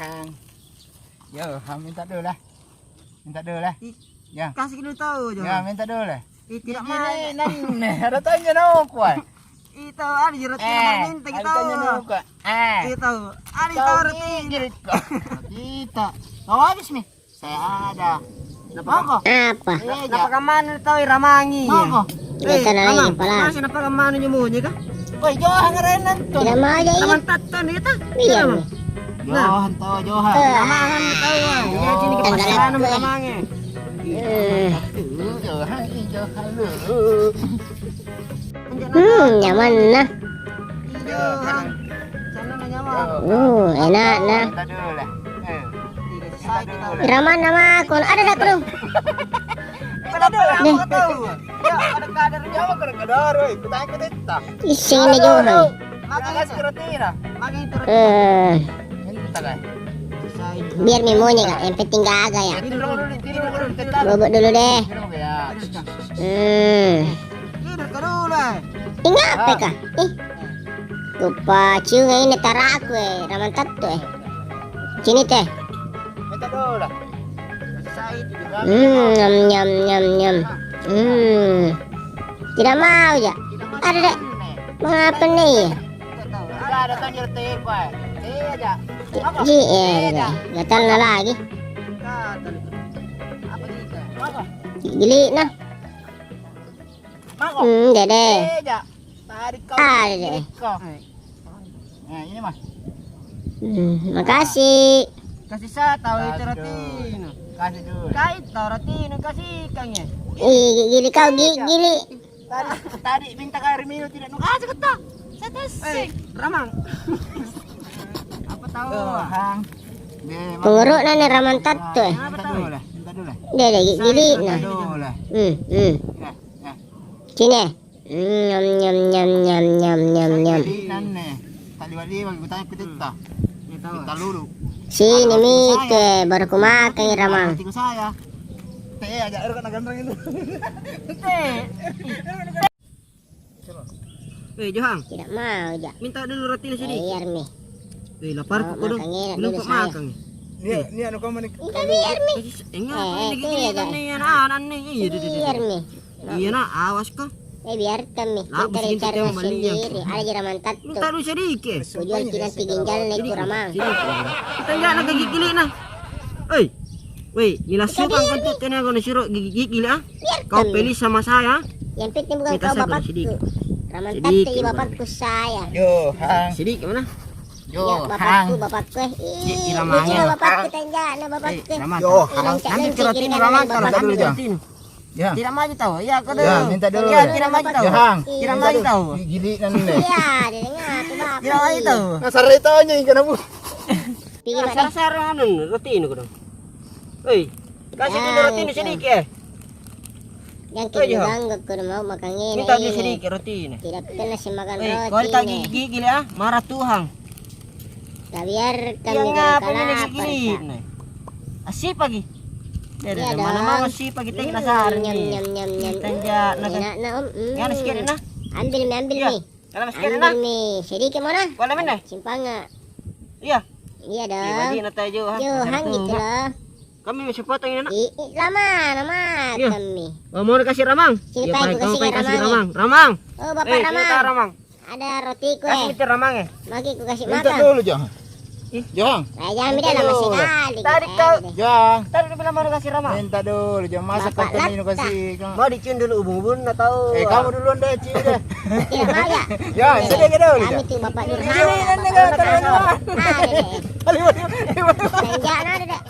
Hang. Yo, Hang minta dulu lah. Minta dulu lah. Ya. Kasih dulu tahu jo. Ya, minta dulu lah. Tidak mau. Nan, ada tanya no kuat. Itu ada jerut minta kita tahu. Itu ada tahu roti. Kita. Kau habis nih. Saya ada. Apa? Apa? Napa kemana tahu Ramangi? Apa? Kita na lagi pala. Masih napa kemana nyemunya kah? Woi, Johan renan tuh. Tidak mau aja Taman ini. tatan itu. Biar. Johan tahu Johan. Ramangan tahu. Ya sini ke pasaran Ramangi. Johan, Johan lu. Nyaman nah. Johan. Sana nyaman. Enak nah. Minta dulu lah. Raman nama aku ada dak dong. Aku tahu. Ya ada kadar Jawa kada kadar, woi. Kutanya kita. Ising na Johan. Makan skrotina. Makin itu. Minta lah. Biar memonya kak, yang penting gak agak ya. Tidur dulu, kita. Bobot dulu deh. Tidur ya. Tidur ke dulu. Tinggal apa kak? Lupa cium ini tara aku raman tatu Sini teh. Minta dulu lah. Nyam nyam nyam nyam. Tidak mau ya. Ada deh. Mengapa nih? Enggak ada tanjir teh, Pak. Aja. Ji, gatal na lagi. Apa kita? Apa? Gili nah. Mako. Dede. Aja. Tarik kau. Ada deh. Nah, ini mah. Makasih. Kasih saya tahu itu roti. Kasih dulu. Kait tahu roti kasih kangnya. Gili kau gili. Tadi minta air minum tidak nu kasih kata. Saya testing. Ramang. Apa tahu? Hang. Penguruk na ni raman tatu Minta dulu lah. Minta dulu lah. Dede gili nah. Minta dulu lah. Nah, nah. Sini. Nyam nyam nyam nyam nyam nyam nyam. Nanne. Tadi wali bagi tanya kita. Kita lulu. Sini mite baru ku makan ya ramang. Tinggal saya. Teh aja air kan gandreng itu. Johang. Tidak mau ja. Minta dulu roti sini. Biar nih. Lapar kok dong. Belum kok makan. Ini anu kamu nih. Enggak biar nih. Enggak, itu ini ya, nih anak nih. Biar nih. Iya nak, awas kok. Biar kami. Lah, Kita mesti cari kita beli sendiri. Ada jeraman tatu. Minta dulu sedikit. Tujuan kita ginjal nih ku ramang. Kita enggak nak gigi gili nah. Woi, nila suka kentut kena kau nasuruh gigi gili ah. Kau pilih sama saya. Yang penting bukan Kita kau sabar bapakku. sedikit. Raman Sedikit, tatu bapakku saya. Yo, hang. Sedikit mana? Ya Yo, hang. bapakku. Di ramangnya. Ini bapakku tenjak na bapakku. Yo, hang. Nanti roti ini ramang kalau Minta dulu, Jang. Ya. Tidak maju tahu. Ya, kau Ya, minta dulu. Ya, tidak maju tahu. Ya, hang. Tidak maju tahu. Gili nanne. Iya, dia dengar tuh bapak. Tidak maju tahu. Nasar itu aja ikan abu. Tinggi mak. Sar-sar anu roti ini kau dong. Kasih dulu roti ini sedikit. Yang kita bangga kau mau makan ini. Minta dulu sedikit roti ini. Tidak pernah sih makan roti. Kau tak gigi gili ah, marah Tuhan. Tak biarkan Yang dia ngapa kalah ini gigi? Asih pagi. Dari Iya mana dong. masih pagi teh nasar Nyam ni. nyam nyam nyam. Tanja nak. Enak na om. Yang sikit nah. Ambil Ya. nih. Kalau sikit nah. Ambil nih. Sedikit mana? Kalau mana? Simpanga. Iya. Iya Di bagi dong. nak tajo ha. Johan gitu loh. Kami masih potong ini nak. Lama Iya. kami. Oh, mau dikasih ramang? Sini, Ya, Pak, Pak, aku kamu kasih kasih ramang. ramang. Ramang. Oh bapak Ramang. ramang. Ada roti Kasih kue. kita ramang ya. Magi ku kasih Minta makan. dulu, Jang. Jang. Jangan beda lah masih kali. Tadi kau Jang. tadi dia bilang mau dikasih ramang. Minta dulu, Jang. Masa kau Bapak ini kasih. Mau dicium dulu ubun-ubun atau Kamu duluan deh, Ci deh. Tidak mau ya. Ya, sedikit dulu. Kami tuh bapak Ini Nurhana. kan enggak terlalu. Ada deh. Kali Tenjak ada deh.